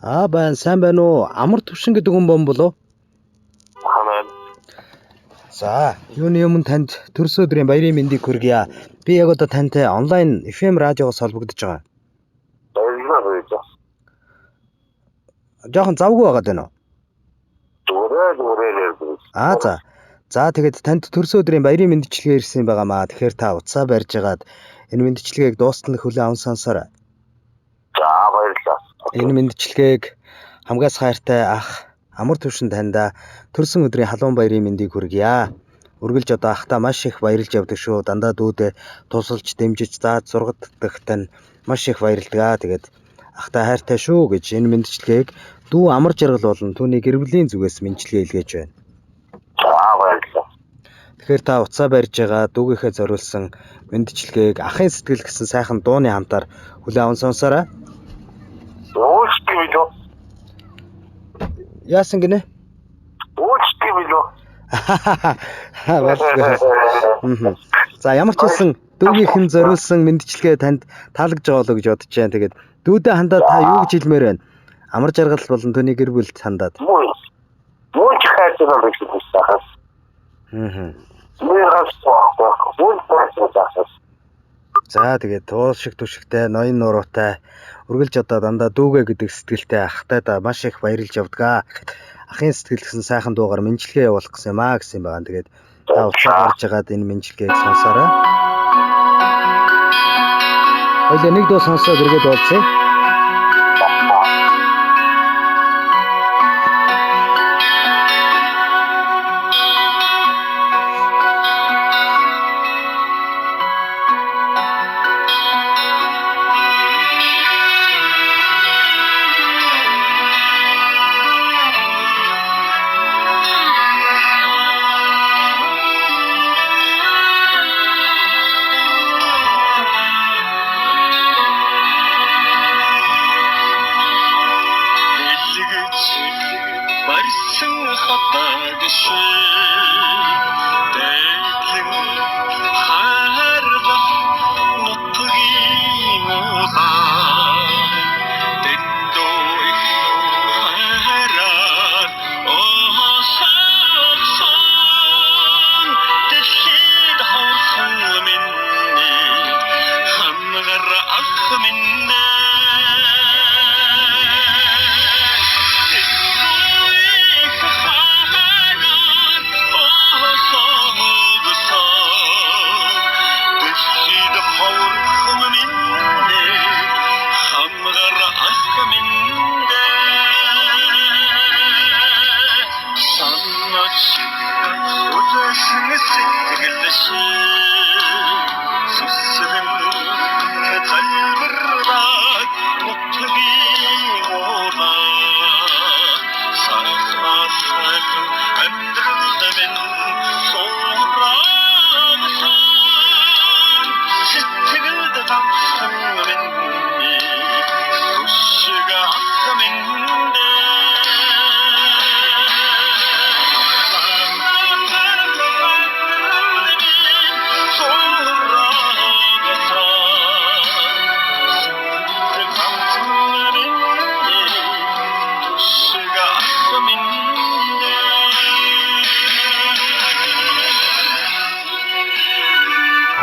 Сайн байна уу? Амар төвшин гэдэг хүн бом болов? Хамаа. За, юуны өмнө танд төрс өдрийн баярын мэндийг хүргье. Би яг одоо тантай онлайн FM радиогоос холбогдож байгаа. Баярлалаа. Жохон завгүй байгаад байна уу? Зүгээр. За тэгээд танд төрс өдрийн баярын мэндчилгээ ирсэн байгаамаа. Тэгэхээр та утсаа барьж агаад энэ мэндчилгээг дуустал хүлээн аван сонсоорой. За баярлалаа. Энэ мэндчилгээг хамгаас хайртай ах амар төвшин таньда төрсөн өдрийн халуун баярын мэндийг хүргье. Үргэлж одоо ахта маш их баярлж явдаг шүү. Дандаа дүүдээ тусалж дэмжиж зааж сургаддагт нь маш их баярлдаг. Тэгээд ахта хайртай шүү гэж энэ мэндчилгээг дүү амар жаргал болон түүний гэр бүлийн зүгээс мэндчилгээ илгээж байна. За баярлалаа. Тэгэхээр та уцаа барьж байгаа дүүгийнхээ зориулсан мэндчилгээг ахын сэтгэл гэсэн сайхан дууны хамтаар хүлээн аван сонсоорой. Өөчтэй билүү? Яасан гинэ? Өөчтэй билүү? За ямар ч хэлсэн дүүгийнхэн зориулсан мэндчилгээ танд таалагдж байгаа болоо гэж бодож байна. Тэгээд дүүдээ хандаад та юу гэж хэлмээр байна? Амар жаргал болон түүний гэр бүлд хандаад. Муу ч хайрцаг байх гэж байна. За тэгээд туул шиг түшигтэй ноён нуруутай үргэлж одоо дандаа дүүгээ гэдэг сэтгэлтэй ахтай да маш их баярлж явдгаа. Ахын сэтгэл гэсэн сайхан дуугаар мэндчилгээ явуулах гэсэн юм аа гэсэн байгаа. Тэгээд та уцаа гарч агаад энэ мэндчилгээг сонсоорой. Хоёул нэг дуу сонсоод эргээд уулзъя.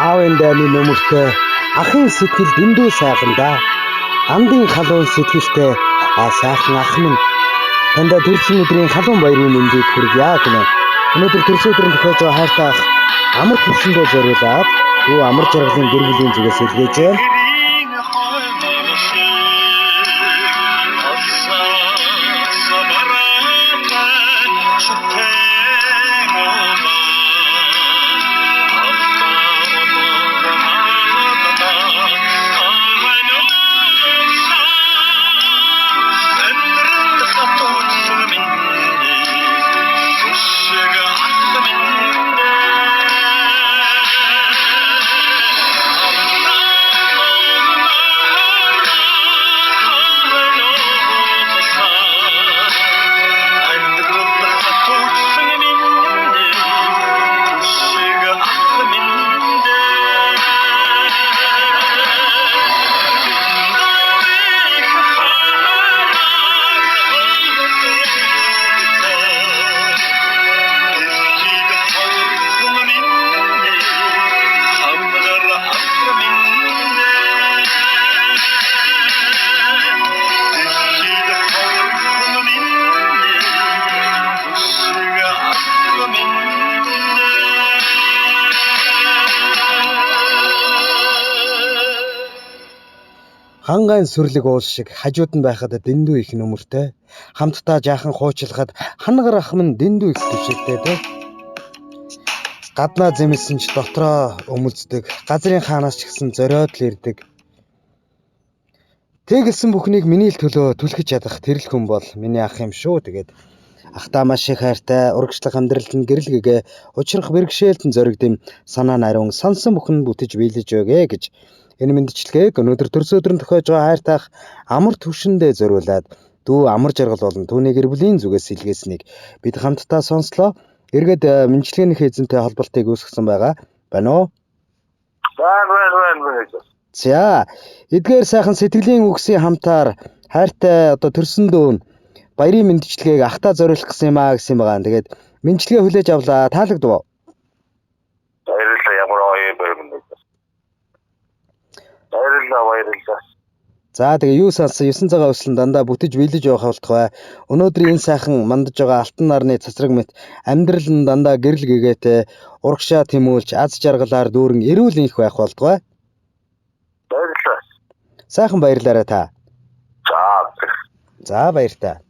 Аавын дайны нөмөртэй ахын сэтгэл дэндүү сайхан да. Андын халуун сэтгэлтэй сайхан ах минь танда төрсөн өдрийн халуун баярын мэндийг хүргье гэнэ. Өнөөдөр төрсөн өдрийн тохиолж байгаа хайртай ах амар төвшөндөө зориулаад дүү амар жаргалын гэр бүлийн зүгээс илгээж байна. Хангайн сүрлэг уул шиг хажууд нь байхад дэндүү их нүмертэй. Хамтдаа жаахан хуучлахад хангар ахман дэндүү их төвшөлтэй те. Гаднаа зэмлсэн ч дотроо өмөлцдөг. Газрын хаанаас ч гэсэн зориод л ирдэг. Тэгэлсэн бүхнийг миний л төлөө түлхэж чадах тэрл хүн бол миний ах юм шүү. Тэгээд ахтаа маш их хайртай, урагшлах амьдралд нь гэрэл гэгээ учрах бэрхшээлтэн зоригдэм санаа нариун сансан бүхэн бүтэж биелэж өгье гэж энэ мэндчилгээг өнөөдөр төрс өдрөнд тохиож байгаа хайртайх амар төвшөндөө зориулаад дүү амар жаргал болон түүний гэр бүлийн зүгээс илгээснийг бид хамтдаа сонслоо. Эргээд мэндчилгээний эзэнтэй холболтыг үүсгэсэн байгаа. Байна уу? Байна. За, эдгээр сайхан сэтгэлийн үгсийн хамтаар хайртай одоо төрсөн дүү баярын мэндчилгээг ахтаа зориулах гэсэн юм аа гэсэн байгаа. Тэгээд мэндчилгээ хүлээж авлаа. Таалагдав уу? Баярлалаа, ямар гоё баярлалаа. Баярлалаа. За тэгээ юу сансан 9 цагаан өслөн дандаа бүтэж биелэж явах болтугай. Өнөөдөр энэ сайхан мандаж байгаа алтан нарны цацраг мэт амьдрал нь дандаа гэрэл гэгээтэй урагшаа тэмүүлж аз жаргалаар дүүрэн эрүүл их байх болтугай. Баярлалаа. Сайхан баярлаарай та. За. За баяр та.